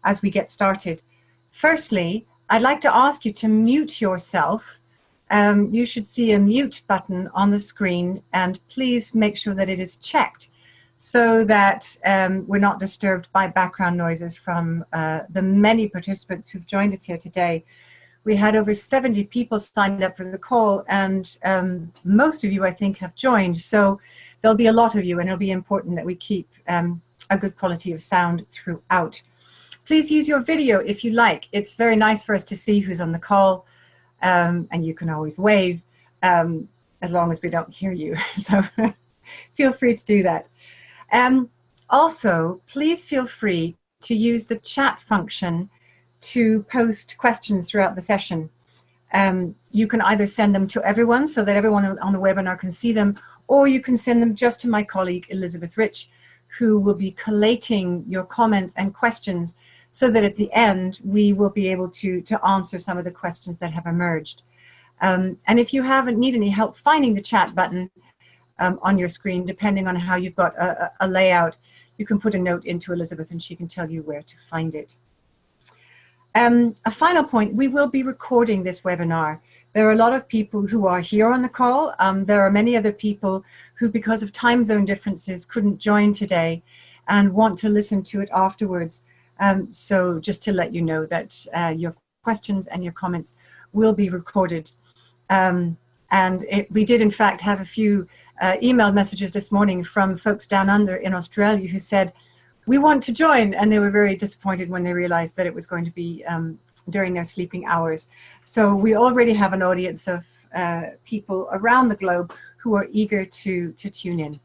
as we get started. Firstly, I'd like to ask you to mute yourself. You should see a mute button on the screen, and please make sure that it is checked so that we're not disturbed by background noises from the many participants who've joined us here today. We had over 70 people signed up for the call, and most of you, I think, have joined. So there'll be a lot of you, and it'll be important that we keep a good quality of sound throughout. Please use your video if you like. It's very nice for us to see who's on the call, and you can always wave as long as we don't hear you. So feel free to do that. Also, please feel free to use the chat function to post questions throughout the session. You can either send them to everyone so that everyone on the webinar can see them, or you can send them just to my colleague Elizabeth Rich, who will be collating your comments and questions so that at the end we will be able to answer some of the questions that have emerged. And if you need any help finding the chat button on your screen, depending on how you've got a layout, you can put a note into Elizabeth and she can tell you where to find it. A final point, we will be recording this webinar. There are a lot of people who are here on the call. There are many other people who, because of time zone differences, couldn't join today and want to listen to it afterwards. So just to let you know that your questions and your comments will be recorded. We did in fact have a few email messages this morning from folks down under in Australia who said, we want to join, and they were very disappointed when they realized that it was going to be during their sleeping hours. So we already have an audience of people around the globe who are eager to tune in.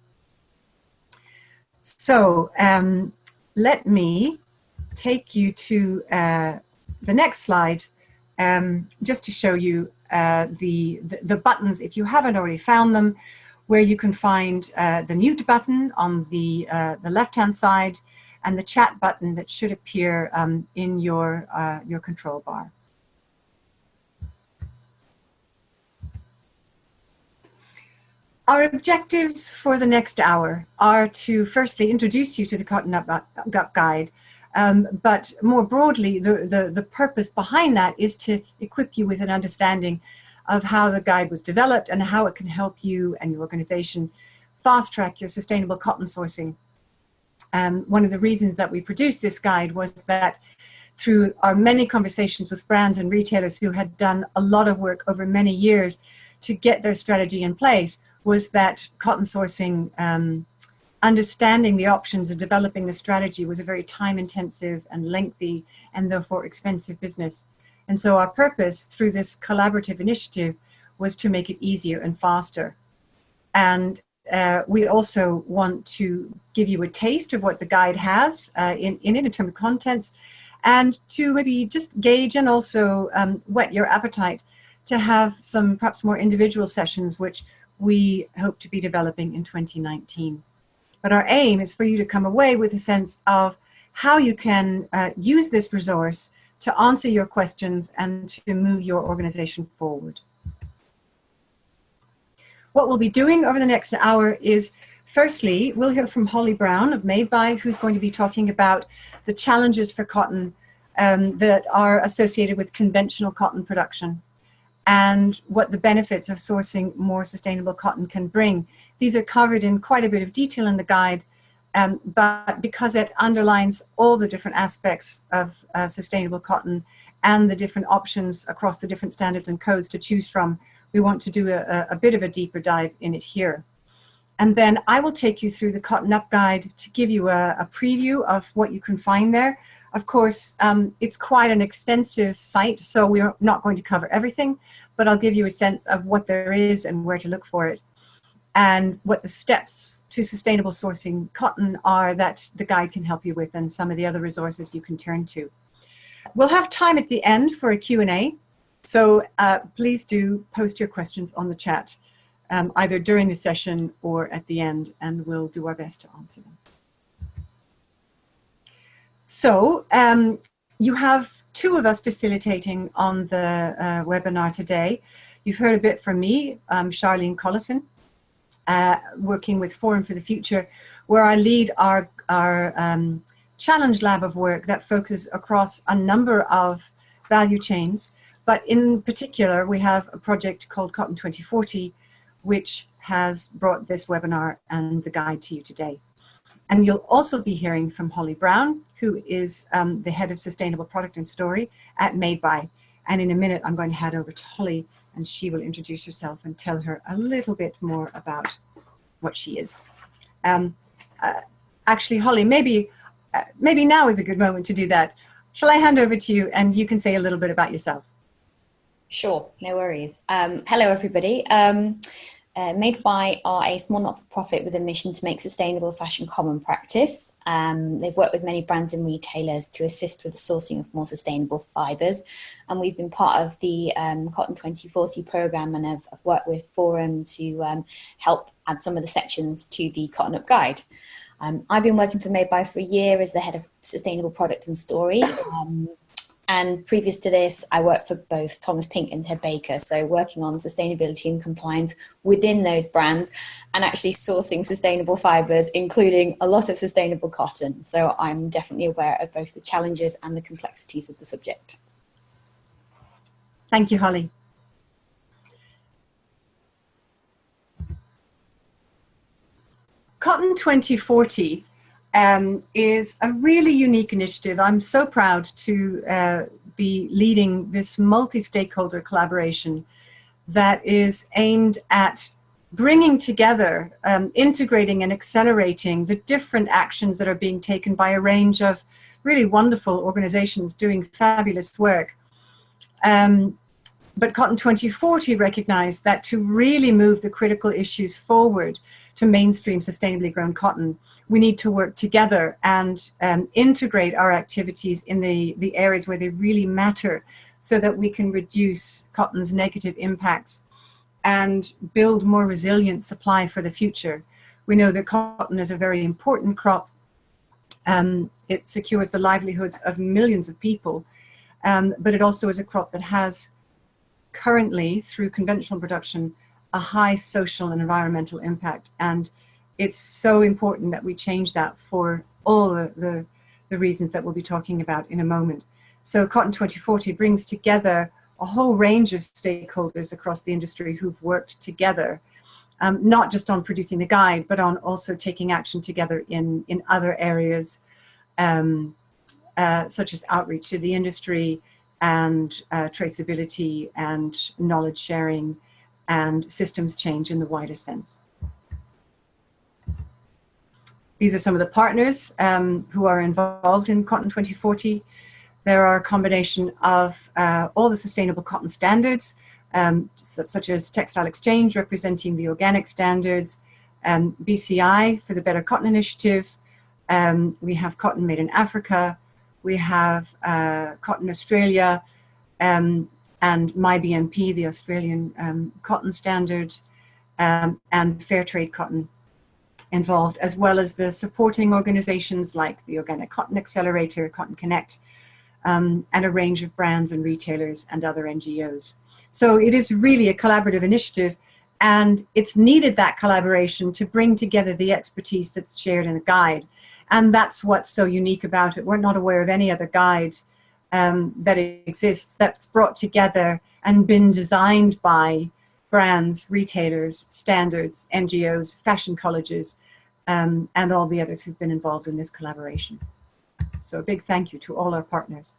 So let me take you to the next slide just to show you the buttons, if you haven't already found them, where you can find the mute button on the left-hand side and the chat button that should appear in your control bar. Our objectives for the next hour are to firstly introduce you to the CottonUP Guide, but more broadly, the purpose behind that is to equip you with an understanding of how the guide was developed and how it can help you and your organization fast-track your sustainable cotton sourcing. One of the reasons that we produced this guide was that through our many conversations with brands and retailers who had done a lot of work over many years to get their strategy in place, was that cotton sourcing, understanding the options and developing the strategy was a very time-intensive and lengthy and therefore expensive business. And so our purpose through this collaborative initiative was to make it easier and faster. And we also want to give you a taste of what the guide has in terms of contents, and to maybe just gauge and also whet your appetite to have some perhaps more individual sessions, which we hope to be developing in 2019. But our aim is for you to come away with a sense of how you can use this resource to answer your questions and to move your organization forward. What we'll be doing over the next hour is, firstly, we'll hear from Holly Brown of Made By, who's going to be talking about the challenges for cotton that are associated with conventional cotton production and what the benefits of sourcing more sustainable cotton can bring. These are covered in quite a bit of detail in the guide, but because it underlines all the different aspects of sustainable cotton and the different options across the different standards and codes to choose from, we want to do a bit of a deeper dive in it here. And then I will take you through the CottonUP Guide to give you a preview of what you can find there. Of course, it's quite an extensive site, so we're not going to cover everything, but I'll give you a sense of what there is and where to look for it, and what the steps to sustainable sourcing cotton are that the guide can help you with, and some of the other resources you can turn to. We'll have time at the end for a Q&A, so please do post your questions on the chat, either during the session or at the end, and we'll do our best to answer them. So you have two of us facilitating on the webinar today. You've heard a bit from me, Charlene Collison, working with Forum for the Future, where I lead our challenge lab of work that focuses across a number of value chains. But in particular, we have a project called Cotton 2040, which has brought this webinar and the guide to you today. And you'll also be hearing from Holly Brown, who is the head of Sustainable Product and Story at Made By. And in a minute, I'm going to hand over to Holly, and she will introduce herself and tell her a little bit more about what she is. Actually, Holly, maybe now is a good moment to do that. Shall I hand over to you and you can say a little bit about yourself? Sure, no worries. Hello, everybody. Made By are a small not-for-profit with a mission to make sustainable fashion common practice. They've worked with many brands and retailers to assist with the sourcing of more sustainable fibres. And we've been part of the Cotton 2040 programme and have worked with Forum to help add some of the sections to the CottonUP guide. I've been working for Made By for a year as the head of Sustainable Product and Story. And previous to this, I worked for both Thomas Pink and Ted Baker, so working on sustainability and compliance within those brands and actually sourcing sustainable fibres, including a lot of sustainable cotton. So I'm definitely aware of both the challenges and the complexities of the subject. Thank you, Holly. Cotton 2040 is a really unique initiative. I'm so proud to be leading this multi-stakeholder collaboration that is aimed at bringing together, integrating and accelerating the different actions that are being taken by a range of really wonderful organizations doing fabulous work. But Cotton 2040 recognized that to really move the critical issues forward to mainstream sustainably grown cotton, we need to work together and integrate our activities in the areas where they really matter so that we can reduce cotton's negative impacts and build more resilient supply for the future. We know that cotton is a very important crop. It secures the livelihoods of millions of people, but it also is a crop that has currently, through conventional production, a high social and environmental impact. And it's so important that we change that for all the reasons that we'll be talking about in a moment. So Cotton 2040 brings together a whole range of stakeholders across the industry who've worked together, not just on producing the guide, but on also taking action together in other areas, such as outreach to the industry, and traceability and knowledge sharing and systems change in the wider sense. These are some of the partners who are involved in Cotton 2040. There are a combination of all the sustainable cotton standards, such as Textile Exchange representing the organic standards, BCI for the Better Cotton Initiative, we have Cotton Made in Africa, we have Cotton Australia, and MyBNP, the Australian cotton standard, and Fair Trade Cotton involved, as well as the supporting organizations like the Organic Cotton Accelerator, Cotton Connect, and a range of brands and retailers and other NGOs. So it is really a collaborative initiative, and it's needed that collaboration to bring together the expertise that's shared in the guide. And that's what's so unique about it. We're not aware of any other guide that exists that's brought together and been designed by brands, retailers, standards, NGOs, fashion colleges, and all the others who've been involved in this collaboration. So a big thank you to all our partners.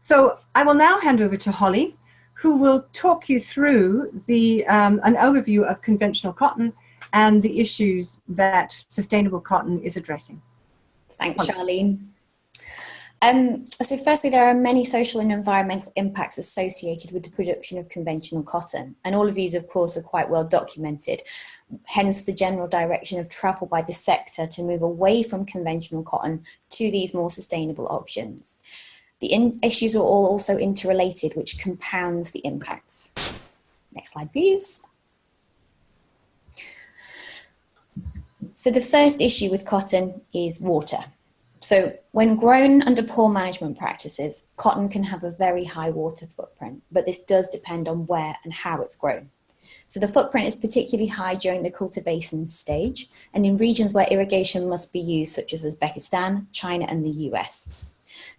So I will now hand over to Holly, who will talk you through an overview of conventional cotton and the issues that sustainable cotton is addressing. Thanks, Charlene. So firstly, there are many social and environmental impacts associated with the production of conventional cotton. And all of these, of course, are quite well documented. Hence the general direction of travel by the sector to move away from conventional cotton to these more sustainable options. The issues are all also interrelated, which compounds the impacts. Next slide, please. So the first issue with cotton is water. So when grown under poor management practices, cotton can have a very high water footprint, but this does depend on where and how it's grown. So the footprint is particularly high during the cultivation stage and in regions where irrigation must be used, such as Uzbekistan, China, and the US.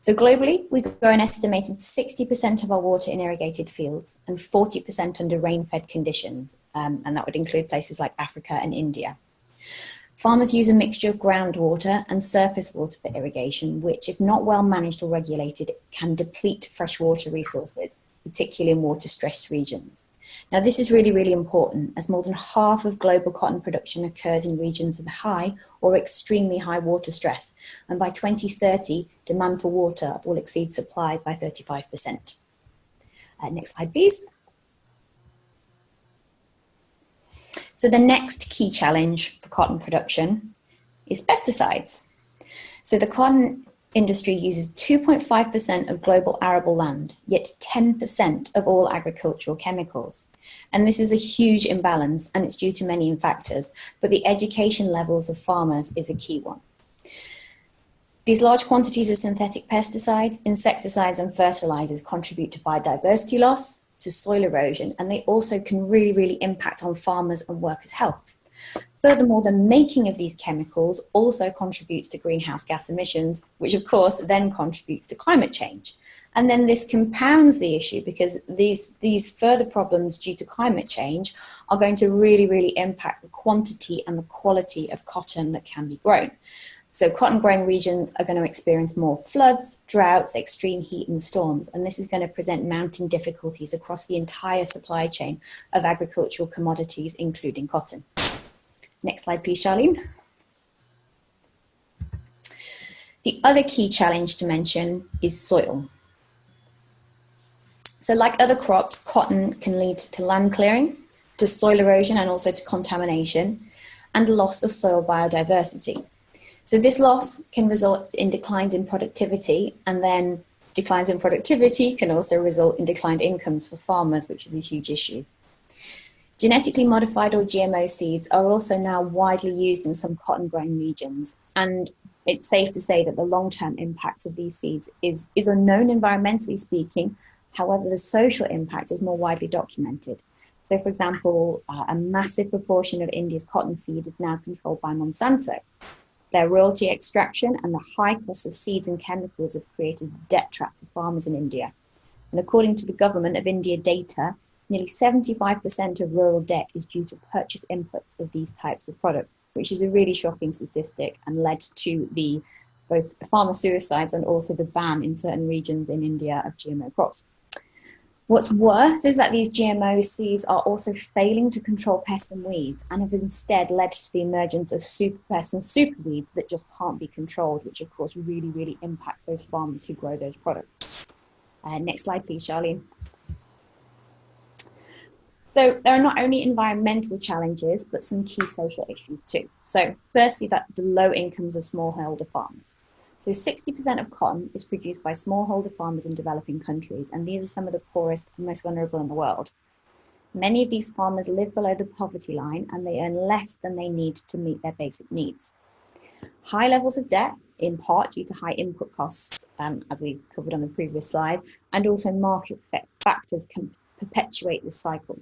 So globally, we grow an estimated 60% of our water in irrigated fields and 40% under rain-fed conditions, and that would include places like Africa and India. Farmers use a mixture of groundwater and surface water for irrigation, which, if not well managed or regulated, can deplete freshwater resources, particularly in water-stressed regions. Now, this is really, really important, as more than half of global cotton production occurs in regions of high or extremely high water stress, and by 2030, demand for water will exceed supply by 35%. Next slide, please. So the next key challenge for cotton production is pesticides. So the cotton industry uses 2.5% of global arable land, yet 10% of all agricultural chemicals. And this is a huge imbalance, and it's due to many factors, but the education levels of farmers is a key one. These large quantities of synthetic pesticides, insecticides, and fertilizers contribute to biodiversity loss, to soil erosion, and they also can really, really impact on farmers and workers' health. Furthermore, the making of these chemicals also contributes to greenhouse gas emissions, which of course then contributes to climate change. And then this compounds the issue because these further problems due to climate change are going to really, really impact the quantity and the quality of cotton that can be grown. So cotton growing regions are going to experience more floods, droughts, extreme heat and storms, and this is going to present mounting difficulties across the entire supply chain of agricultural commodities, including cotton. Next slide, please, Charlene. The other key challenge to mention is soil. So like other crops, cotton can lead to land clearing, to soil erosion, and also to contamination, and loss of soil biodiversity. So this loss can result in declines in productivity, and then declines in productivity can also result in declined incomes for farmers, which is a huge issue. Genetically modified or GMO seeds are also now widely used in some cotton growing regions, and it's safe to say that the long-term impacts of these seeds is unknown environmentally speaking. However, the social impact is more widely documented. So for example, a massive proportion of India's cotton seed is now controlled by Monsanto. Their royalty extraction and the high cost of seeds and chemicals have created a debt trap for farmers in India. And according to the Government of India data, nearly 75% of rural debt is due to purchase inputs of these types of products, which is a really shocking statistic and led to both farmer suicides and also the ban in certain regions in India of GMO crops. What's worse is that these GMO seeds are also failing to control pests and weeds and have instead led to the emergence of super pests and super weeds that just can't be controlled, which of course really, really impacts those farmers who grow those products. Next slide, please, Charlene. So there are not only environmental challenges, but some key social issues too. So firstly, that the low incomes of smallholder farmers. So 60% of cotton is produced by smallholder farmers in developing countries, and these are some of the poorest and most vulnerable in the world. Many of these farmers live below the poverty line, and they earn less than they need to meet their basic needs. High levels of debt, in part due to high input costs, as we covered on the previous slide, and also market factors can perpetuate this cycle.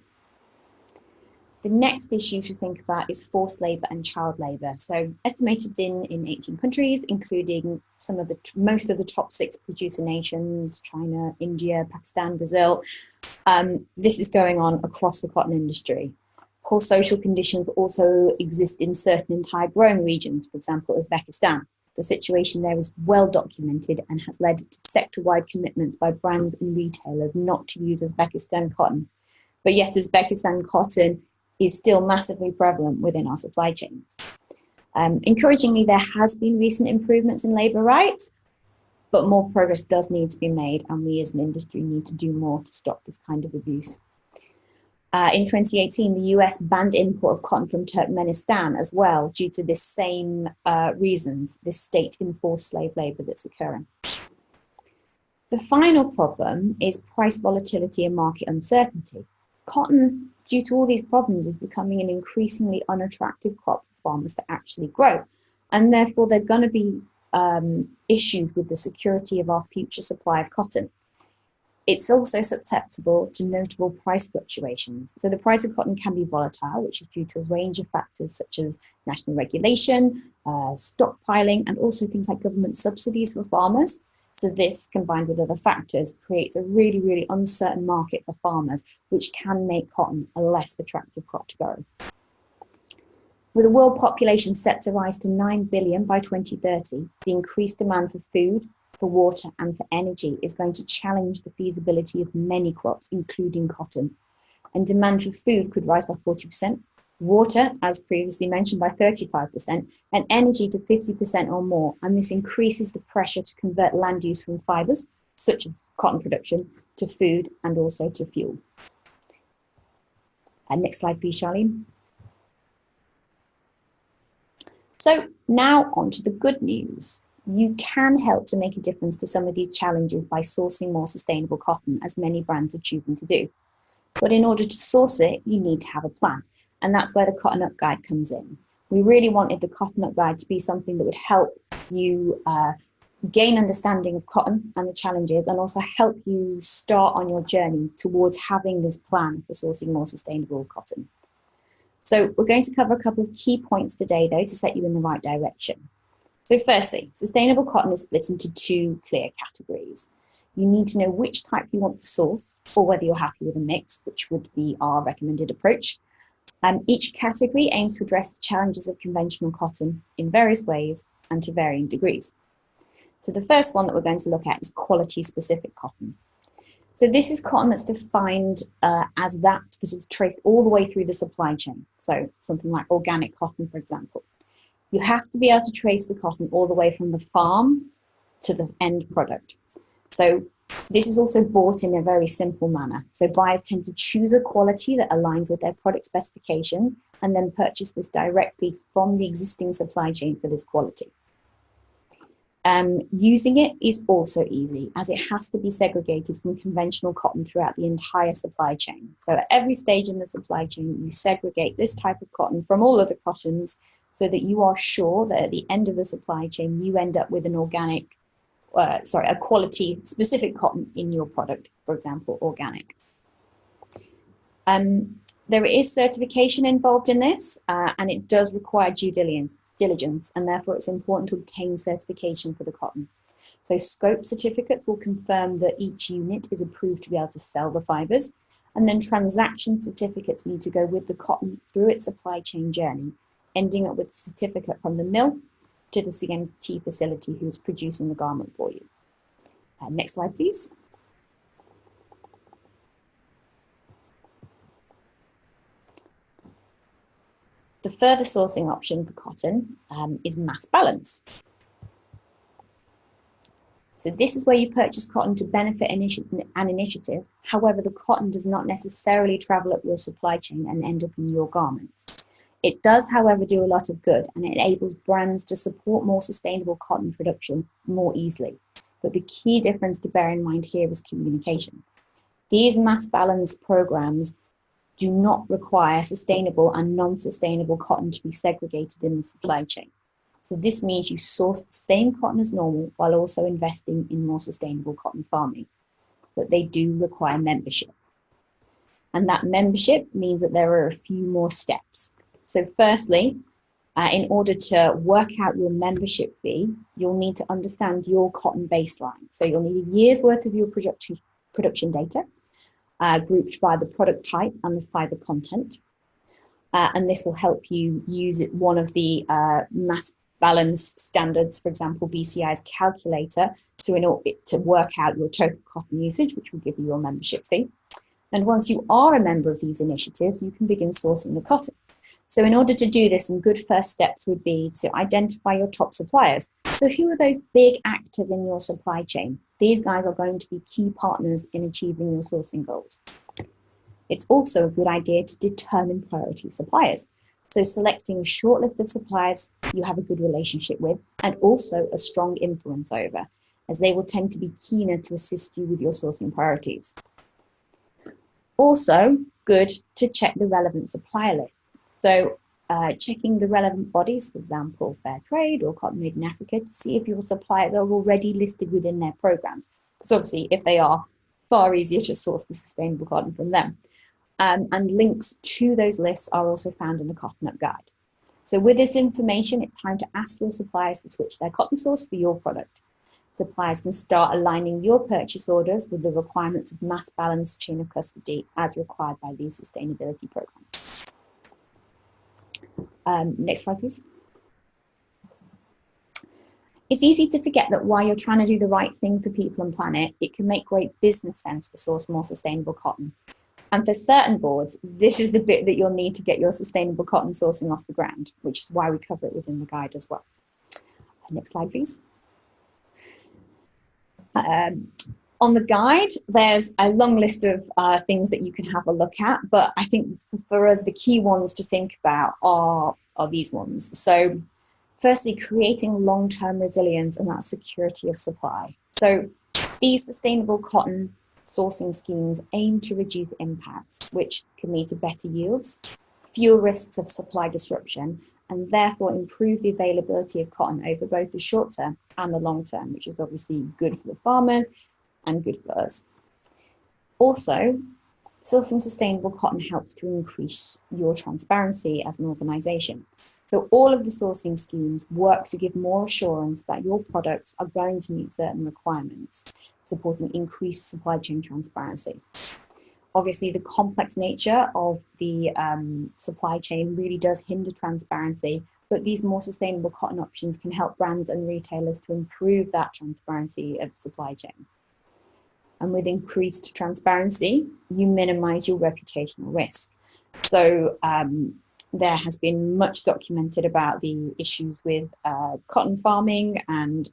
The next issue to think about is forced labour and child labour. So estimated in 18 countries, including most of the top 6 producer nations, China, India, Pakistan, Brazil. This is going on across the cotton industry. Poor social conditions also exist in certain entire growing regions, for example, Uzbekistan. The situation there is well documented and has led to sector-wide commitments by brands and retailers not to use Uzbekistan cotton. But yet Uzbekistan cotton is still massively prevalent within our supply chains. Encouragingly, there has been recent improvements in labour rights, but more progress does need to be made, and we as an industry need to do more to stop this kind of abuse. In 2018, the US banned import of cotton from Turkmenistan as well, due to this same reasons, this state-enforced slave labour that's occurring. The final problem is price volatility and market uncertainty. Cotton, due to all these problems, is becoming an increasingly unattractive crop for farmers to actually grow. And therefore, there are going to be issues with the security of our future supply of cotton. It's also susceptible to notable price fluctuations. So the price of cotton can be volatile, which is due to a range of factors such as national regulation, stockpiling, and also things like government subsidies for farmers. So this, combined with other factors, creates a really, really uncertain market for farmers, which can make cotton a less attractive crop to grow. With the world population set to rise to 9 billion by 2030, the increased demand for food, for water, and for energy is going to challenge the feasibility of many crops, including cotton. And demand for food could rise by 40%, water, as previously mentioned, by 35%, and energy to 50% or more. And this increases the pressure to convert land use from fibers, such as cotton production, to food and also to fuel. Next slide, please, Charlene. So now on to the good news. You can help to make a difference to some of these challenges by sourcing more sustainable cotton, as many brands are choosing to do. But in order to source it, you need to have a plan. And that's where the CottonUP Guide comes in. We really wanted the CottonUP Guide to be something that would help you gain understanding of cotton and the challenges, and also help you start on your journey towards having this plan for sourcing more sustainable cotton. So we're going to cover a couple of key points today, though, to set you in the right direction. So firstly, sustainable cotton is split into two clear categories. You need to know which type you want to source, or whether you're happy with a mix, which would be our recommended approach. Each category aims to address the challenges of conventional cotton in various ways and to varying degrees. So the first one that we're going to look at is quality-specific cotton. So this is cotton that's defined as that is traced all the way through the supply chain. So something like organic cotton, for example. You have to be able to trace the cotton all the way from the farm to the end product. So this is also bought in a very simple manner. So buyers tend to choose a quality that aligns with their product specification and then purchase this directly from the existing supply chain for this quality. Using it is also easy, as it has to be segregated from conventional cotton throughout the entire supply chain. So at every stage in the supply chain, you segregate this type of cotton from all other cottons so that you are sure that at the end of the supply chain, you end up with an a quality specific cotton in your product, for example, organic. There is certification involved in this, and it does require due diligence, and therefore it's important to obtain certification for the cotton. So scope certificates will confirm that each unit is approved to be able to sell the fibers, and then transaction certificates need to go with the cotton through its supply chain journey, ending up with a certificate from the mill to the CMT facility who's producing the garment for you. Next slide, please. The further sourcing option for cotton is mass balance. So this is where you purchase cotton to benefit an initiative. However, the cotton does not necessarily travel up your supply chain and end up in your garments. It does, however, do a lot of good, and it enables brands to support more sustainable cotton production more easily. But the key difference to bear in mind here is communication. These mass balance programs do not require sustainable and non-sustainable cotton to be segregated in the supply chain. So this means you source the same cotton as normal while also investing in more sustainable cotton farming. But they do require membership. And that membership means that there are a few more steps. So firstly, in order to work out your membership fee, you'll need to understand your cotton baseline. So you'll need a year's worth of your production data, grouped by the product type and the fiber content. And this will help you use one of the mass balance standards, for example, BCI's calculator, to work out your total cotton usage, which will give you your membership fee. And once you are a member of these initiatives, you can begin sourcing the cotton. So in order to do this, some good first steps would be to identify your top suppliers. So who are those big actors in your supply chain? These guys are going to be key partners in achieving your sourcing goals. It's also a good idea to determine priority suppliers. So selecting a short list of suppliers you have a good relationship with and also a strong influence over, as they will tend to be keener to assist you with your sourcing priorities. Also, good to check the relevant supplier list. So checking the relevant bodies, for example, Fair Trade or Cotton Made in Africa, to see if your suppliers are already listed within their programs. Because obviously, if they are, far easier to source the sustainable cotton from them. And links to those lists are also found in the CottonUP guide. So with this information, it's time to ask your suppliers to switch their cotton source for your product. Suppliers can start aligning your purchase orders with the requirements of mass balanced chain of custody as required by these sustainability programs. Next slide, please. It's easy to forget that while you're trying to do the right thing for people and planet, it can make great business sense to source more sustainable cotton. And for certain boards, this is the bit that you'll need to get your sustainable cotton sourcing off the ground, which is why we cover it within the guide as well. Next slide, please. On the guide, there's a long list of things that you can have a look at, but I think for us, the key ones to think about are these ones. So firstly, creating long-term resilience and that security of supply. So these sustainable cotton sourcing schemes aim to reduce impacts, which can lead to better yields, fewer risks of supply disruption, and therefore improve the availability of cotton over both the short term and the long term, which is obviously good for the farmers and good for us. Also, sourcing sustainable cotton helps to increase your transparency as an organisation. So all of the sourcing schemes work to give more assurance that your products are going to meet certain requirements, supporting increased supply chain transparency. Obviously, the complex nature of the supply chain really does hinder transparency, but these more sustainable cotton options can help brands and retailers to improve that transparency of the supply chain. And with increased transparency, you minimize your reputational risk. So there has been much documented about the issues with cotton farming and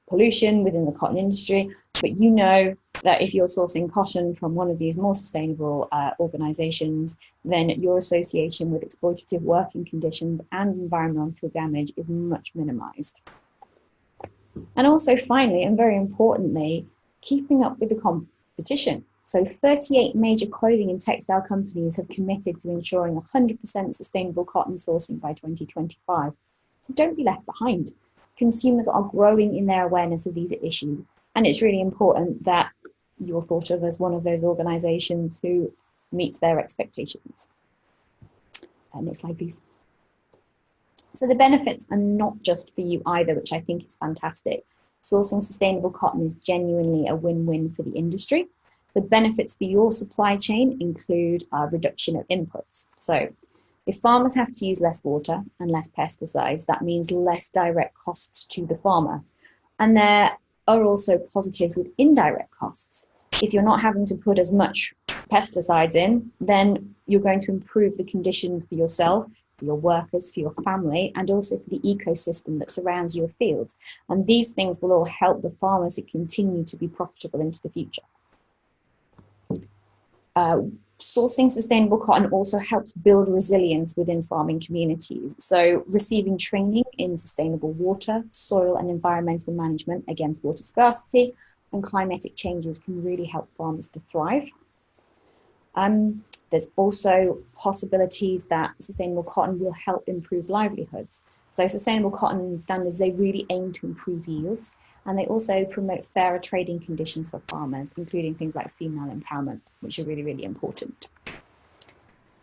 pollution within the cotton industry, but you know that if you're sourcing cotton from one of these more sustainable organizations, then your association with exploitative working conditions and environmental damage is much minimized. And also finally, and very importantly, keeping up with the competition. So 38 major clothing and textile companies have committed to ensuring 100% sustainable cotton sourcing by 2025. So don't be left behind. Consumers are growing in their awareness of these issues, and it's really important that you're thought of as one of those organizations who meets their expectations. Next slide, please. So the benefits are not just for you either, which I think is fantastic. Sourcing sustainable cotton is genuinely a win-win for the industry. The benefits for your supply chain include a reduction of inputs. So if farmers have to use less water and less pesticides, that means less direct costs to the farmer. And there are also positives with indirect costs. If you're not having to put as much pesticides in, then you're going to improve the conditions for yourself, for your workers, for your family, and also for the ecosystem that surrounds your fields. And these things will all help the farmers to continue to be profitable into the future. Sourcing sustainable cotton also helps build resilience within farming communities. So receiving training in sustainable water, soil and environmental management against water scarcity and climatic changes can really help farmers to thrive. There's also possibilities that sustainable cotton will help improve livelihoods. So sustainable cotton standards, they really aim to improve yields, and they also promote fairer trading conditions for farmers, including things like female empowerment, which are really, really important.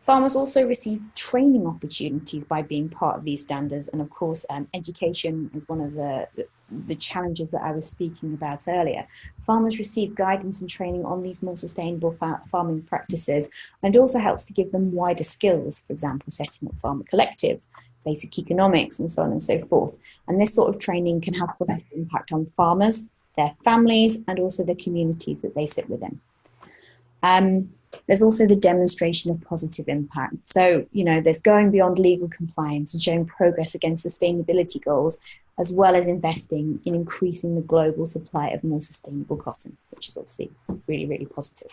Farmers also receive training opportunities by being part of these standards, and of course, education is one of the challenges that I was speaking about earlier. Farmers receive guidance and training on these more sustainable farming practices, and it also helps to give them wider skills, for example, setting up farmer collectives, basic economics, and so on and so forth. And this sort of training can have a positive impact on farmers, their families, and also the communities that they sit within. There's also the demonstration of positive impact. So, you know, there's going beyond legal compliance and showing progress against sustainability goals, as well as investing in increasing the global supply of more sustainable cotton, which is obviously really, really positive.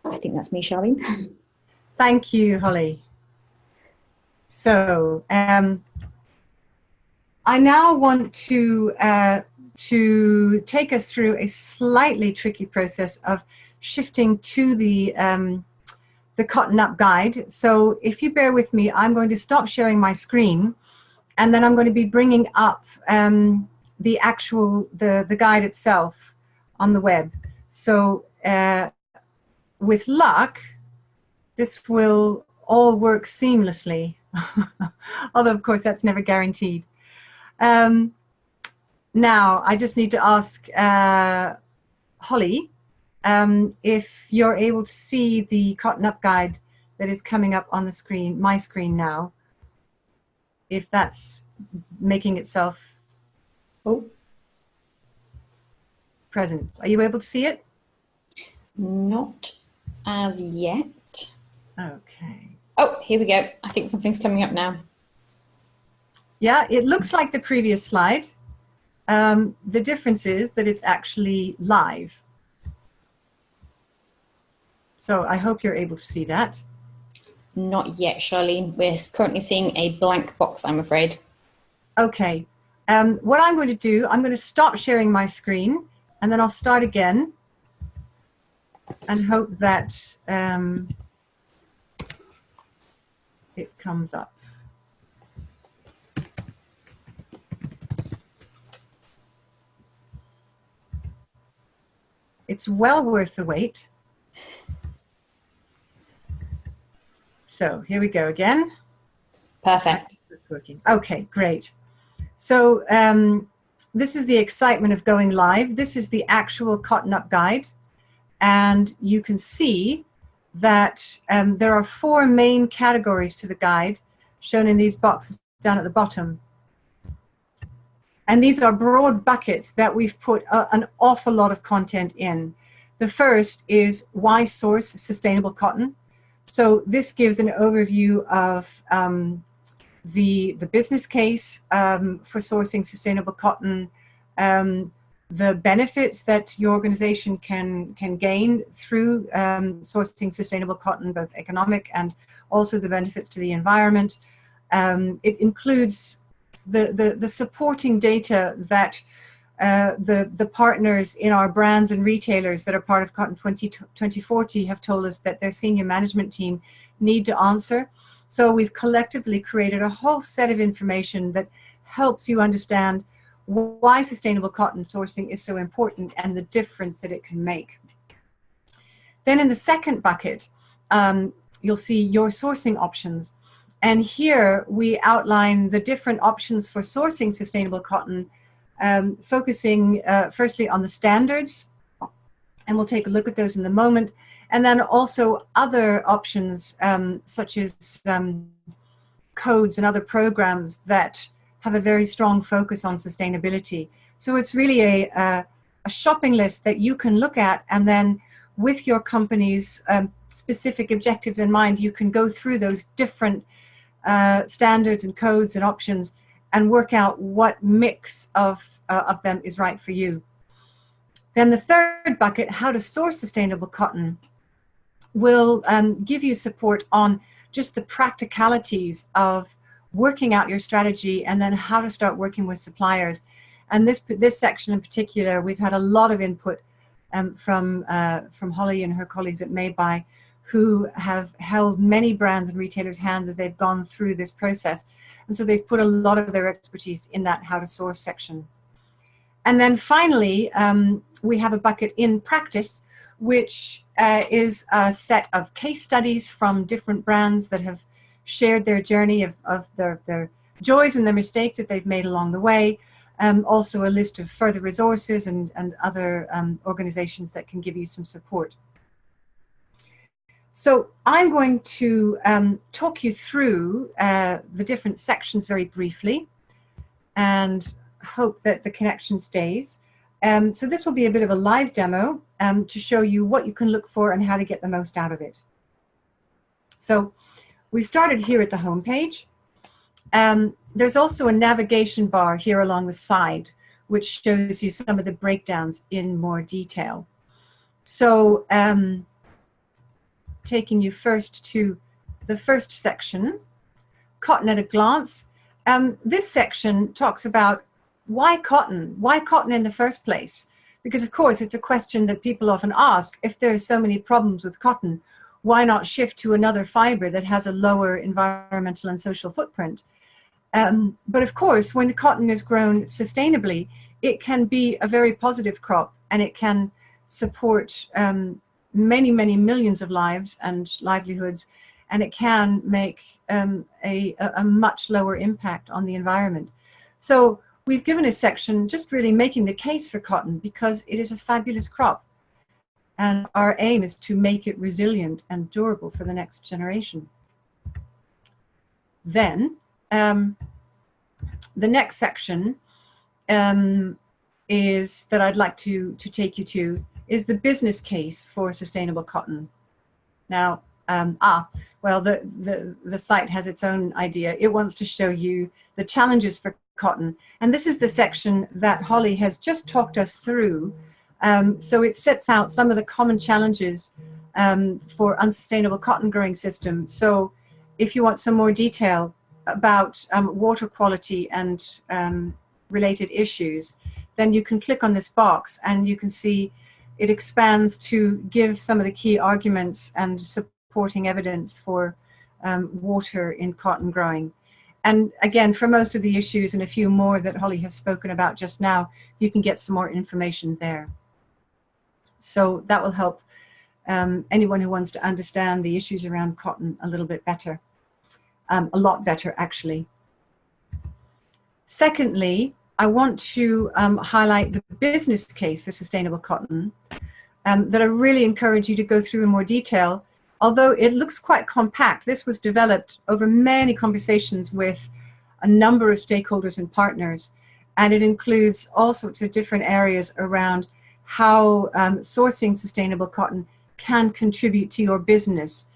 I think that's me, Charlene. Thank you, Holly. So I now want to take us through a slightly tricky process of shifting to the CottonUP guide. So if you bear with me, I'm going to stop sharing my screen, and then I'm going to be bringing up the actual, the guide itself on the web. So with luck, this will all work seamlessly, although of course that's never guaranteed. Now, I just need to ask Holly if you're able to see the CottonUP guide that is coming up on the screen, my screen now, if that's making itself present. Are you able to see it? Not as yet. Okay. Oh, here we go. I think something's coming up now. Yeah, it looks like the previous slide. The difference is that it's actually live. So I hope you're able to see that. Not yet, Charlene. We're currently seeing a blank box, I'm afraid. Okay. What I'm going to do, I'm going to stop sharing my screen, and then I'll start again and hope that it comes up. It's well worth the wait. So here we go again. Perfect. It's working. Okay, great. So this is the excitement of going live. This is the actual CottonUP guide. And you can see that there are 4 main categories to the guide shown in these boxes down at the bottom. And these are broad buckets that we've put an awful lot of content in. The first is why source sustainable cotton. So this gives an overview of the business case for sourcing sustainable cotton, the benefits that your organization can gain through sourcing sustainable cotton, both economic and also the benefits to the environment. It includes the supporting data that the partners in our brands and retailers that are part of Cotton 2040 have told us that their senior management team need to answer. So we've collectively created a whole set of information that helps you understand why sustainable cotton sourcing is so important and the difference that it can make. Then in the second bucket, you'll see your sourcing options. And here we outline the different options for sourcing sustainable cotton, focusing firstly on the standards, and we'll take a look at those in a moment, and then also other options such as codes and other programs that have a very strong focus on sustainability. So it's really a shopping list that you can look at, and then with your company's specific objectives in mind, you can go through those different standards and codes and options and work out what mix of them is right for you. Then the third bucket, how to source sustainable cotton, will give you support on just the practicalities of working out your strategy and then how to start working with suppliers. And this section in particular, we've had a lot of input from Holly and her colleagues at Made By, who have held many brands and retailers' hands as they've gone through this process. And so they've put a lot of their expertise in that how to source section. And then finally, we have a bucket in practice, which is a set of case studies from different brands that have shared their journey of their joys and their mistakes that they've made along the way. Also a list of further resources and other organizations that can give you some support. So I'm going to talk you through the different sections very briefly and hope that the connection stays. So this will be a bit of a live demo to show you what you can look for and how to get the most out of it. So we started here at the home page. There's also a navigation bar here along the side, which shows you some of the breakdowns in more detail. So taking you first to the first section, Cotton at a Glance. This section talks about why cotton? Why cotton in the first place? Because of course it's a question that people often ask. If there's so many problems with cotton, why not shift to another fiber that has a lower environmental and social footprint? But of course, when cotton is grown sustainably, it can be a very positive crop, and it can support many, many millions of lives and livelihoods, and it can make a much lower impact on the environment. So we've given a section just really making the case for cotton because it is a fabulous crop, and our aim is to make it resilient and durable for the next generation. Then the next section is that I'd like to take you to is the business case for sustainable cotton. Now, well, the site has its own idea. It wants to show you the challenges for cotton, and this is the section that Holly has just talked us through. So it sets out some of the common challenges for unsustainable cotton growing system. So if you want some more detail about water quality and related issues, then you can click on this box and you can see it expands to give some of the key arguments and supporting evidence for water in cotton growing. And again, for most of the issues and a few more that Holly has spoken about just now, you can get some more information there. So that will help anyone who wants to understand the issues around cotton a little bit better, a lot better actually. Secondly, I want to highlight the business case for sustainable cotton that I really encourage you to go through in more detail. Although it looks quite compact, this was developed over many conversations with a number of stakeholders and partners, and it includes all sorts of different areas around how sourcing sustainable cotton can contribute to your business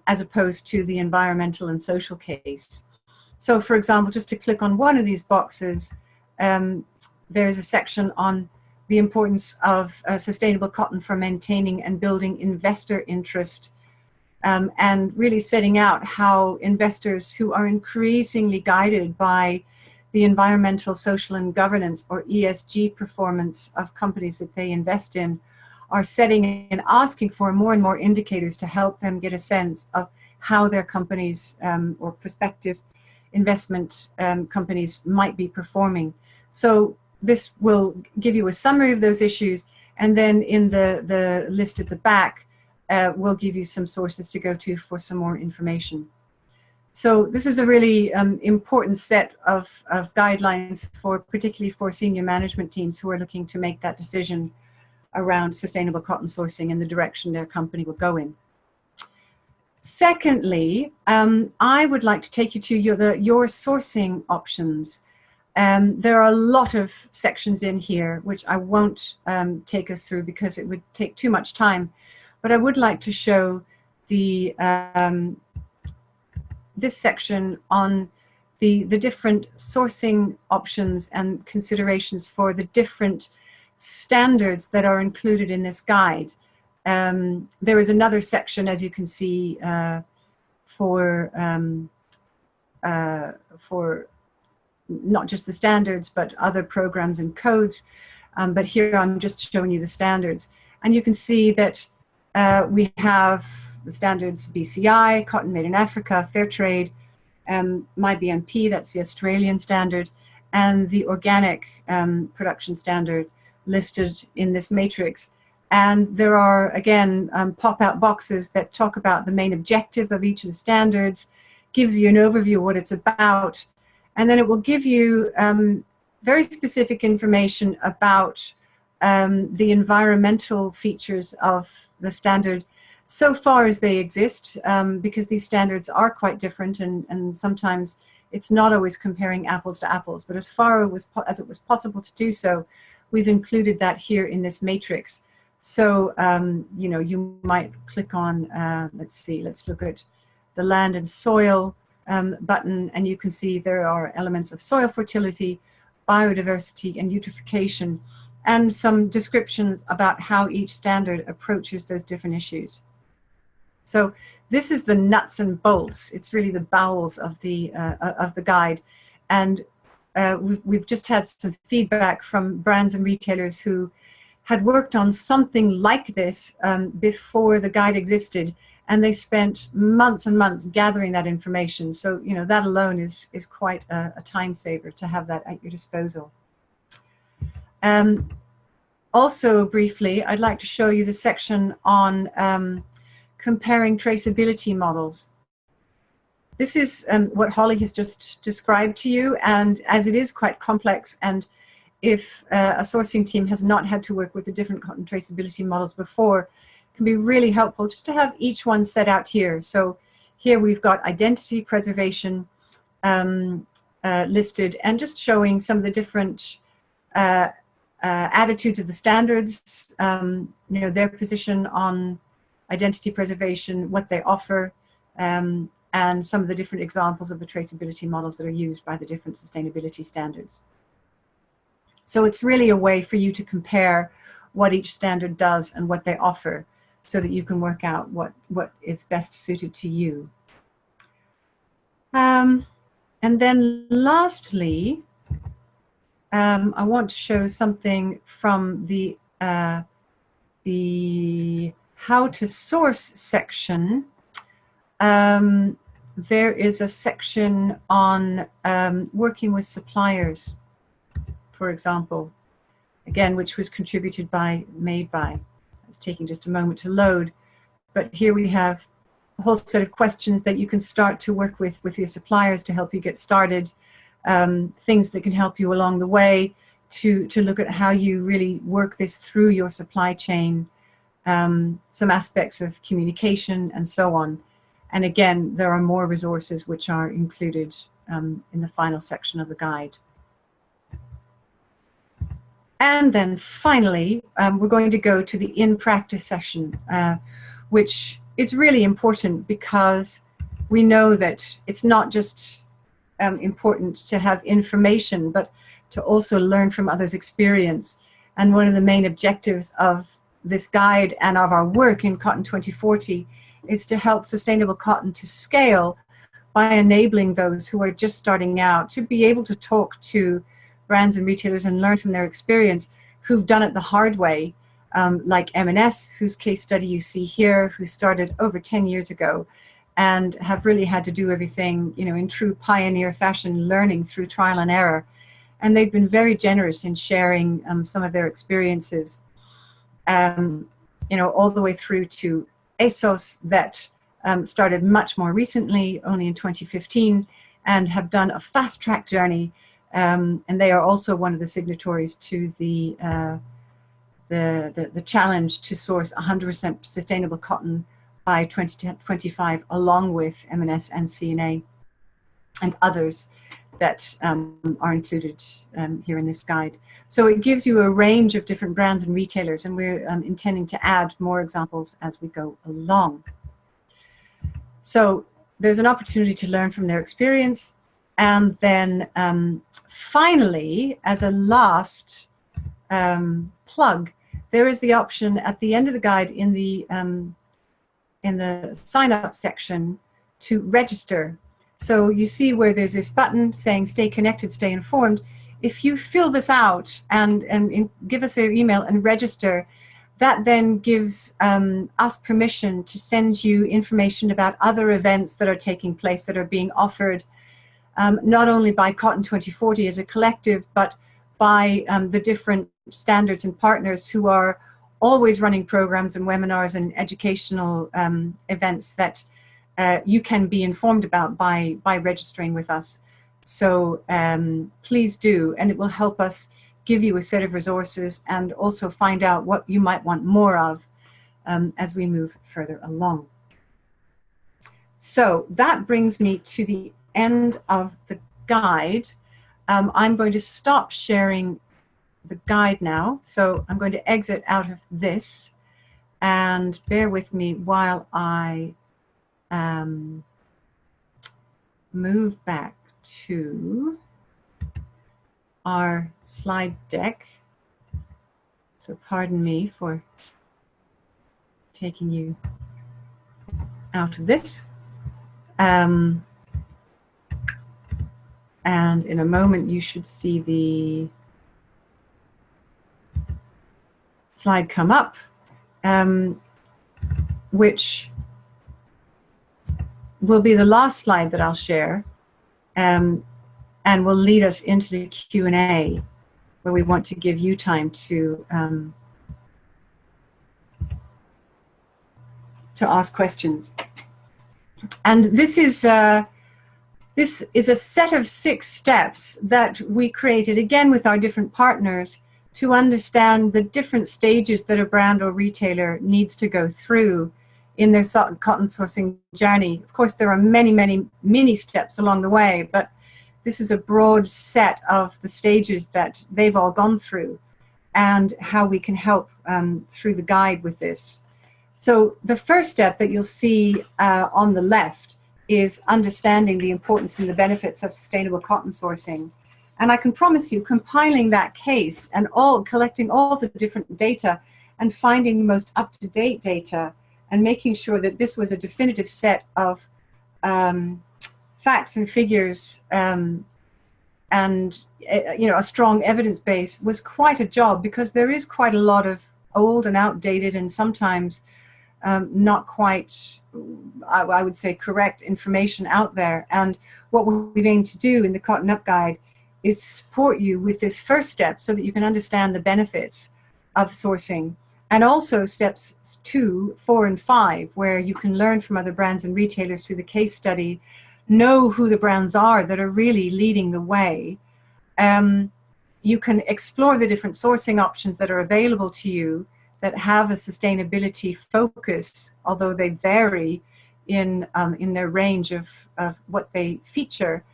as opposed to the environmental and social case. So for example, just to click on one of these boxes, there's a section on the importance of sustainable cotton for maintaining and building investor interest, and really setting out how investors who are increasingly guided by the environmental, social, and governance, or ESG performance of companies that they invest in, are setting and asking for more and more indicators to help them get a sense of how their companies or prospective investment companies might be performing. So this will give you a summary of those issues, and then in the list at the back, we'll give you some sources to go to for some more information. So this is a really important set of guidelines for, particularly for senior management teams who are looking to make that decision around sustainable cotton sourcing and the direction their company will go in. Secondly, I would like to take you to your sourcing options. There are a lot of sections in here which I won't take us through because it would take too much time, but I would like to show the this section on the different sourcing options and considerations for the different standards that are included in this guide. There is another section, as you can see, for not just the standards, but other programs and codes. But here I'm just showing you the standards. And you can see that we have the standards BCI, Cotton Made in Africa, Fair Trade, MyBNP, that's the Australian standard, and the organic production standard listed in this matrix. And there are, again, pop-out boxes that talk about the main objective of each of the standards, gives you an overview of what it's about, and then it will give you very specific information about the environmental features of the standard so far as they exist, because these standards are quite different, and sometimes it's not always comparing apples to apples, but as far as it was possible to do so, we've included that here in this matrix. So, you know, you might click on, let's see, let's look at the land and soil button, and you can see there are elements of soil fertility, biodiversity, and eutrophication, and some descriptions about how each standard approaches those different issues. So this is the nuts and bolts. It's really the bowels of the guide. And we've just had some feedback from brands and retailers who had worked on something like this before the guide existed, and they spent months and months gathering that information. So, you know, that alone is quite a time saver to have that at your disposal. Also, briefly, I'd like to show you the section on comparing traceability models. This is what Holly has just described to you, and as it is quite complex, and if a sourcing team has not had to work with the different cotton traceability models before, it can be really helpful just to have each one set out here. So here we've got identity preservation listed, and just showing some of the different attitudes of the standards, you know, their position on identity preservation, what they offer, and some of the different examples of the traceability models that are used by the different sustainability standards. So it's really a way for you to compare what each standard does and what they offer, so that you can work out what is best suited to you. And then lastly, I want to show something from the how to source section. There is a section on working with suppliers, for example, again, which was contributed by Made By. It's taking just a moment to load, but here we have a whole set of questions that you can start to work with your suppliers to help you get started, things that can help you along the way to look at how you really work this through your supply chain, some aspects of communication and so on. And again, there are more resources which are included in the final section of the guide. And then finally, we're going to go to the in-practice session, which is really important because we know that it's not just important to have information, but to also learn from others' experience. And one of the main objectives of this guide and of our work in Cotton 2040 is to help sustainable cotton to scale by enabling those who are just starting out to be able to talk to brands and retailers and learn from their experience who've done it the hard way, like M&S, whose case study you see here, who started over 10 years ago and have really had to do everything, you know, in true pioneer fashion, learning through trial and error. And they've been very generous in sharing some of their experiences, you know, all the way through to ASOS that started much more recently, only in 2015, and have done a fast-track journey. And they are also one of the signatories to the challenge to source 100% sustainable cotton by 2025, along with M&S and C&A and others that are included here in this guide. So it gives you a range of different brands and retailers, and we're intending to add more examples as we go along. So there's an opportunity to learn from their experience. And then finally, as a last plug, there is the option at the end of the guide in the sign-up section to register. So you see where there's this button saying stay connected, stay informed. If you fill this out and give us your email and register, that then gives us permission to send you information about other events that are taking place, that are being offered, not only by Cotton 2040 as a collective, but by the different standards and partners who are always running programs and webinars and educational events that you can be informed about by registering with us. So please do, and it will help us give you a set of resources and also find out what you might want more of as we move further along. So that brings me to the end of the guide. I'm going to stop sharing the guide now. So I'm going to exit out of this, and bear with me while I move back to our slide deck. So pardon me for taking you out of this. And in a moment you should see the slide come up, which will be the last slide that I'll share, and will lead us into the Q&A. where we want to give you time to ask questions. And this is a set of 6 steps that we created, again, with our different partners to understand the different stages that a brand or retailer needs to go through in their cotton sourcing journey. Of course, there are many, many mini steps along the way, but this is a broad set of the stages that they've all gone through and how we can help through the guide with this. So the first step that you'll see on the left is understanding the importance and the benefits of sustainable cotton sourcing. And I can promise you, compiling that case and collecting all the different data and finding the most up-to-date data and making sure that this was a definitive set of facts and figures and a strong evidence base was quite a job, because there is quite a lot of old and outdated and sometimes not quite, I would say, correct information out there. And what we've aimed to do in the CottonUP Guide is support you with this first step so that you can understand the benefits of sourcing, and also steps 2, 4, and 5, where you can learn from other brands and retailers through the case study, know who the brands are that are really leading the way. You can explore the different sourcing options that are available to you that have a sustainability focus, although they vary in their range of what they feature.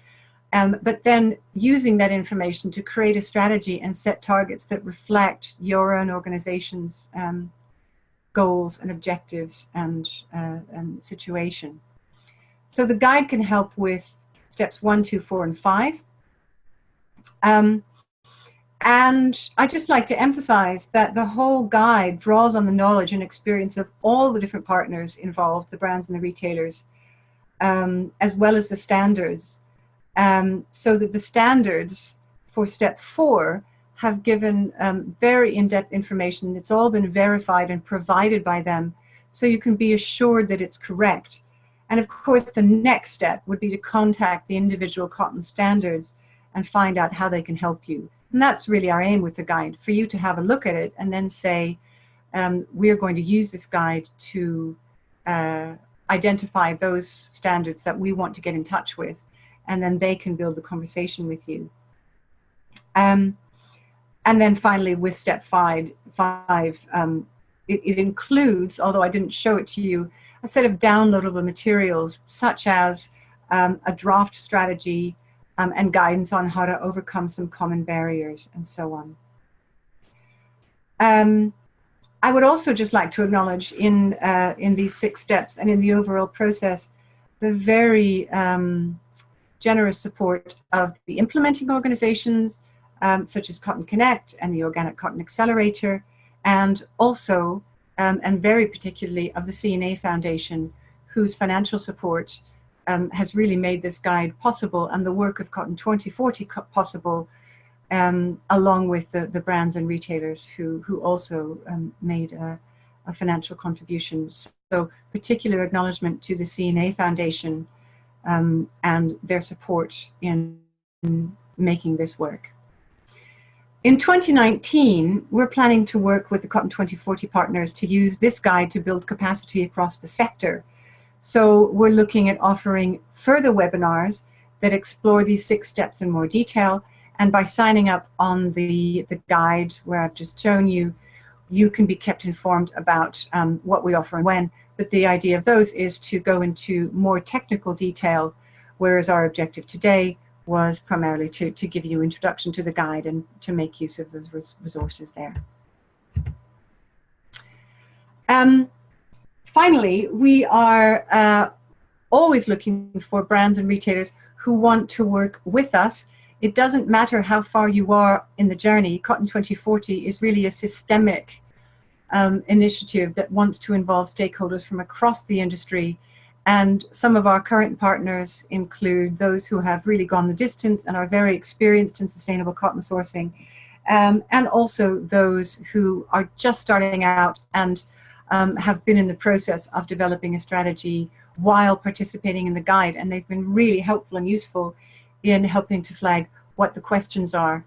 But then using that information to create a strategy and set targets that reflect your own organization's goals and objectives and situation. So the guide can help with steps 1, 2, 4, and 5. And I'd just like to emphasize that the whole guide draws on the knowledge and experience of all the different partners involved, the brands and the retailers, as well as the standards. So that the standards for step 4 have given very in-depth information. It's all been verified and provided by them, so you can be assured that it's correct. And of course, the next step would be to contact the individual cotton standards and find out how they can help you. And that's really our aim with the guide, for you to have a look at it and then say, we're going to use this guide to identify those standards that we want to get in touch with, and then they can build the conversation with you. And then finally, with step 5, it includes, although I didn't show it to you, a set of downloadable materials such as a draft strategy and guidance on how to overcome some common barriers and so on. I would also just like to acknowledge in these 6 steps and in the overall process the very generous support of the implementing organizations such as Cotton Connect and the Organic Cotton Accelerator, and also and very particularly of the CNA Foundation, whose financial support has really made this guide possible, and the work of Cotton 2040 possible, along with the brands and retailers who also made a financial contribution. So particular acknowledgement to the CNA Foundation and their support in making this work. In 2019, we're planning to work with the Cotton 2040 partners to use this guide to build capacity across the sector. So we're looking at offering further webinars that explore these 6 steps in more detail. And by signing up on the guide where I've just shown you, you can be kept informed about what we offer and when. But the idea of those is to go into more technical detail, whereas our objective today was primarily to give you introduction to the guide and to make use of those resources there. Finally, we are always looking for brands and retailers who want to work with us. It doesn't matter how far you are in the journey. Cotton 2040 is really a systemic initiative that wants to involve stakeholders from across the industry. And some of our current partners include those who have really gone the distance and are very experienced in sustainable cotton sourcing, and also those who are just starting out and have been in the process of developing a strategy while participating in the guide. And they've been really helpful and useful in helping to flag what the questions are.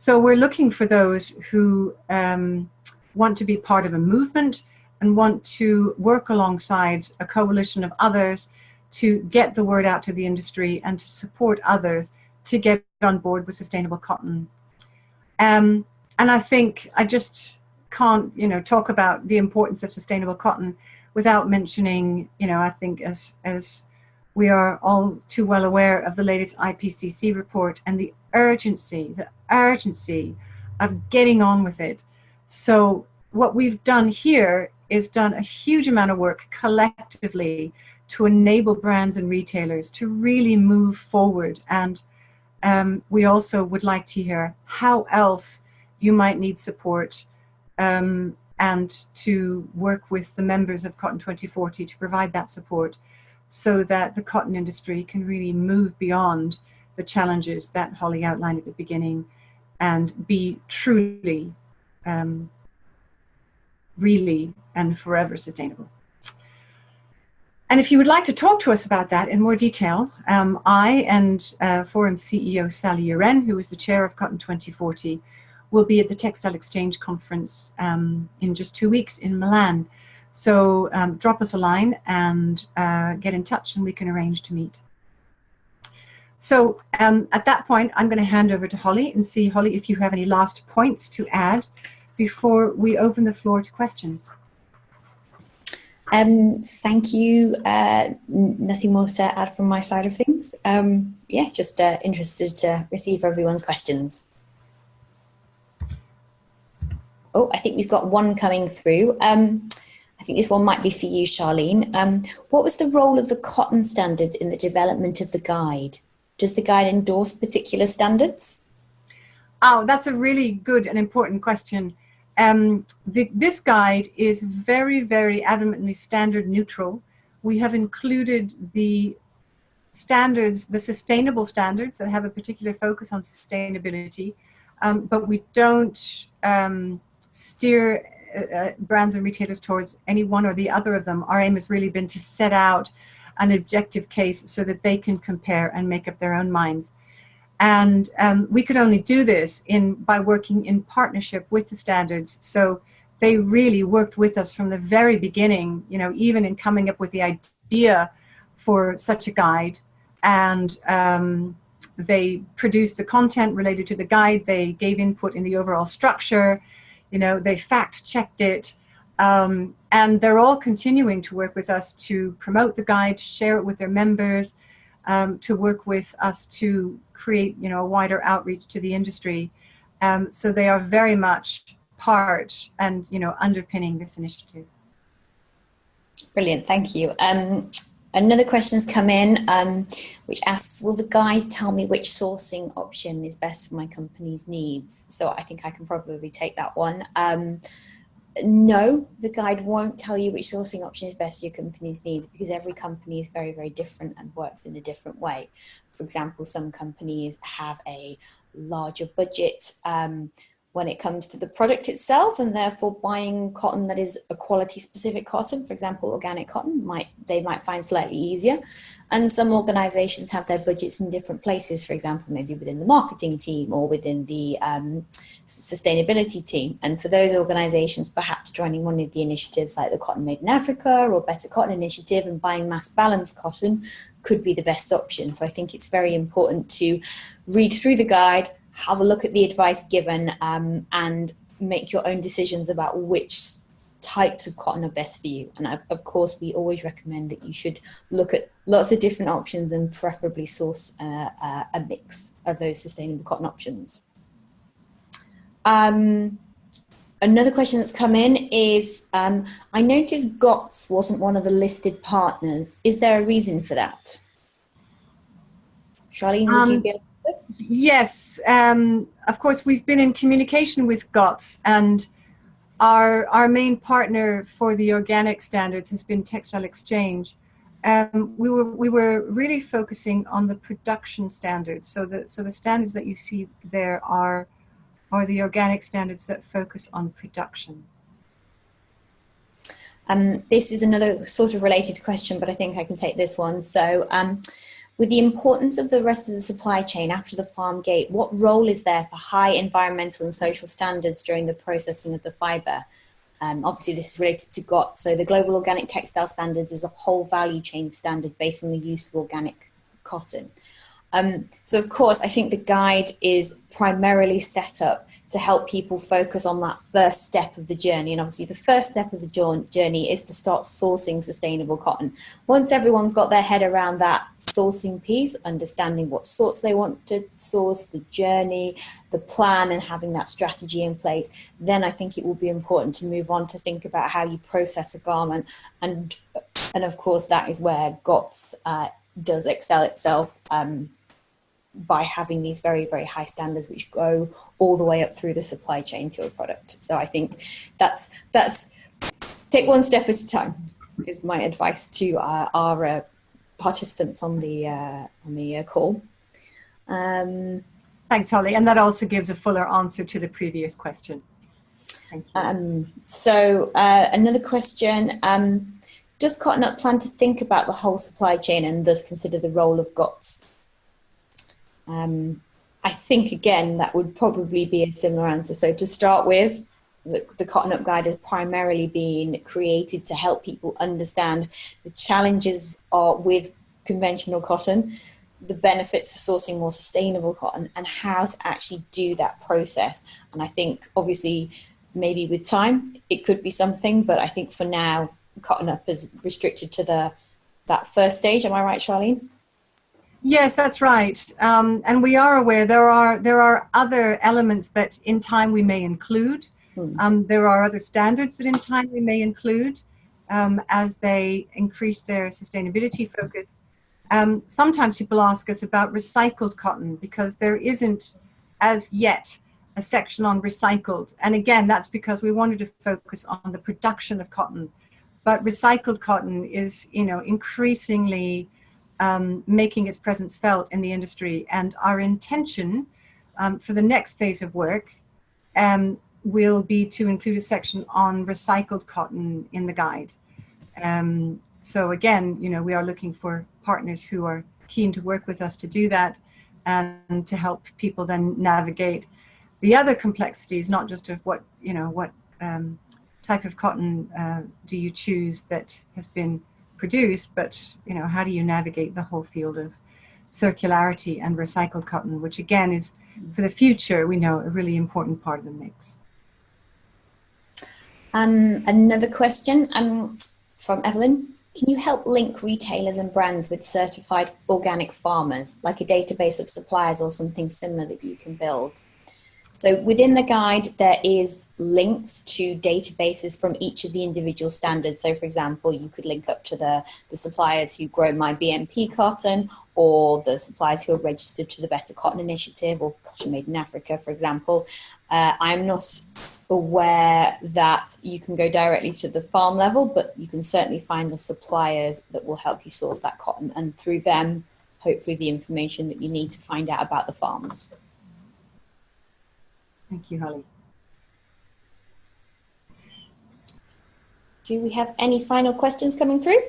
So we're looking for those who want to be part of a movement and want to work alongside a coalition of others to get the word out to the industry and to support others to get on board with sustainable cotton. And I think I just can't, talk about the importance of sustainable cotton without mentioning, I think as we are all too well aware of the latest IPCC report and the urgency of getting on with it. So what we've done here is done a huge amount of work collectively to enable brands and retailers to really move forward. And we also would like to hear how else you might need support and to work with the members of Cotton 2040 to provide that support so that the cotton industry can really move beyond the challenges that Holly outlined at the beginning and be truly, really and forever sustainable. And if you would like to talk to us about that in more detail, I and Forum CEO Sally Uren, who is the chair of Cotton 2040, will be at the Textile Exchange Conference in just 2 weeks in Milan. So drop us a line and get in touch and we can arrange to meet. So at that point, I'm going to hand over to Holly and see, Holly, if you have any last points to add before we open the floor to questions. Thank you. Nothing more to add from my side of things. Yeah, just interested to receive everyone's questions. Oh, I think we've got one coming through. I think this one might be for you, Charlene. What was the role of the cotton standards in the development of the guide? Does the guide endorse particular standards? Oh, that's a really good and important question. This guide is very, very adamantly standard neutral. We have included the standards, the sustainable standards that have a particular focus on sustainability, but we don't steer brands and retailers towards any one or the other of them. Our aim has really been to set out an objective case so that they can compare and make up their own minds. And we could only do this by working in partnership with the standards. So they really worked with us from the very beginning, even in coming up with the idea for such a guide. And they produced the content related to the guide. They gave input in the overall structure. They fact-checked it. And they're all continuing to work with us to promote the guide, to share it with their members, to work with us to create, a wider outreach to the industry. So they are very much part and, underpinning this initiative. Brilliant, thank you. Another question's come in, which asks, will the guide tell me which sourcing option is best for my company's needs? So I think I can probably take that one. No, the guide won't tell you which sourcing option is best for your company's needs because every company is very, very different and works in a different way. For example, some companies have a larger budget when it comes to the product itself, and therefore buying cotton that is a quality specific cotton, for example, organic cotton, they might find slightly easier. And some organizations have their budgets in different places, for example, maybe within the marketing team or within the sustainability team. And for those organizations, perhaps joining one of the initiatives like the Cotton Made in Africa or Better Cotton Initiative and buying mass balanced cotton could be the best option. So I think it's very important to read through the guide, have a look at the advice given, and make your own decisions about which types of cotton are best for you. And of course, we always recommend that you should look at lots of different options and preferably source a mix of those sustainable cotton options. Another question that's come in is, I noticed GOTS wasn't one of the listed partners. Is there a reason for that? Charlene, would you be able to? Yes, of course, we've been in communication with GOTS, and our main partner for the organic standards has been Textile Exchange. We were really focusing on the production standards. So the standards that you see there are the organic standards that focus on production. This is another sort of related question, but I think I can take this one. So with the importance of the rest of the supply chain after the farm gate, what role is there for high environmental and social standards during the processing of the fibre? Obviously, this is related to GOT. So the Global Organic Textile Standards is a whole value chain standard based on the use of organic cotton. So of course, I think the guide is primarily set up to help people focus on that first step of the journey. And obviously the first step of the journey is to start sourcing sustainable cotton. Once everyone's got their head around that sourcing piece, understanding what sorts they want to source, the journey, the plan, and having that strategy in place, then I think it will be important to move on to think about how you process a garment. And of course, that is where GOTS does excel itself, by having these very, very high standards which go all the way up through the supply chain to a product. So I think that's take one step at a time is my advice to our participants on the call. Thanks, Holly. And that also gives a fuller answer to the previous question. Thank you. So another question, does CottonUP plan to think about the whole supply chain and thus consider the role of GOTS? I think, again, that would probably be a similar answer. So to start with, the CottonUP Guide has primarily been created to help people understand the challenges with conventional cotton, the benefits of sourcing more sustainable cotton, and how to actually do that process. And I think, obviously, maybe with time, it could be something, but I think for now, CottonUP is restricted to that first stage. Am I right, Charlene? Yes, that's right. And we are aware there are other elements that in time we may include. There are other standards that in time we may include as they increase their sustainability focus. Sometimes people ask us about recycled cotton because there isn't as yet a section on recycled. And again, that's because we wanted to focus on the production of cotton. But recycled cotton is, increasingly making its presence felt in the industry, and our intention for the next phase of work will be to include a section on recycled cotton in the guide. So again, we are looking for partners who are keen to work with us to do that and to help people then navigate the other complexities, not just of what type of cotton do you choose that has been produced, but how do you navigate the whole field of circularity and recycled cotton, which again is for the future, we know, a really important part of the mix. Another question from Evelyn. Can you help link retailers and brands with certified organic farmers, like a database of suppliers or something similar that you can build? So within the guide, there is links to databases from each of the individual standards. So for example, you could link up to the suppliers who grow my BMP cotton, or the suppliers who are registered to the Better Cotton Initiative, or Cotton Made in Africa, for example. I'm not aware that you can go directly to the farm level, but you can certainly find the suppliers that will help you source that cotton, and through them, hopefully the information that you need to find out about the farms. Thank you, Holly. Do we have any final questions coming through?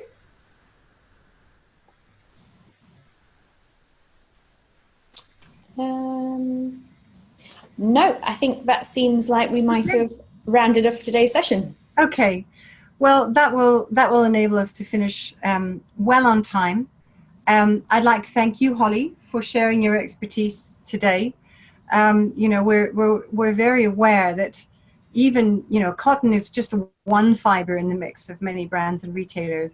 No, I think that seems like we might have rounded off today's session. Okay, well, that will enable us to finish well on time. I'd like to thank you, Holly, for sharing your expertise today. We're very aware that even, cotton is just one fiber in the mix of many brands and retailers.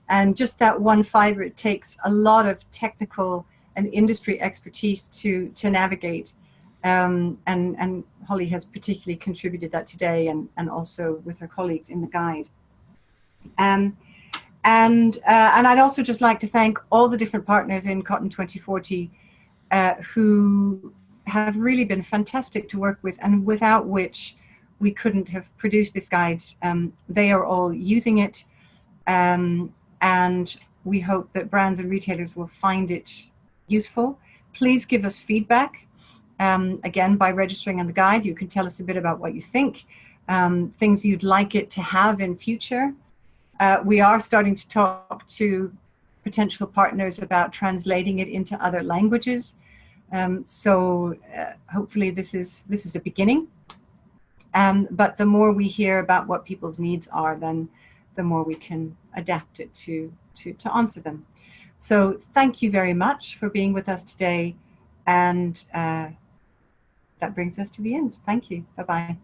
And just that one fiber, it takes a lot of technical and industry expertise to navigate. And Holly has particularly contributed that today, and also with her colleagues in the guide. And I'd also just like to thank all the different partners in Cotton 2040 who have really been fantastic to work with, and without which we couldn't have produced this guide. They are all using it, and we hope that brands and retailers will find it useful. Please give us feedback. Again, by registering on the guide, you can tell us a bit about what you think, things you'd like it to have in future. We are starting to talk to potential partners about translating it into other languages. Hopefully this is a beginning. But the more we hear about what people's needs are, then the more we can adapt it to answer them. So thank you very much for being with us today. And that brings us to the end. Thank you. Bye-bye.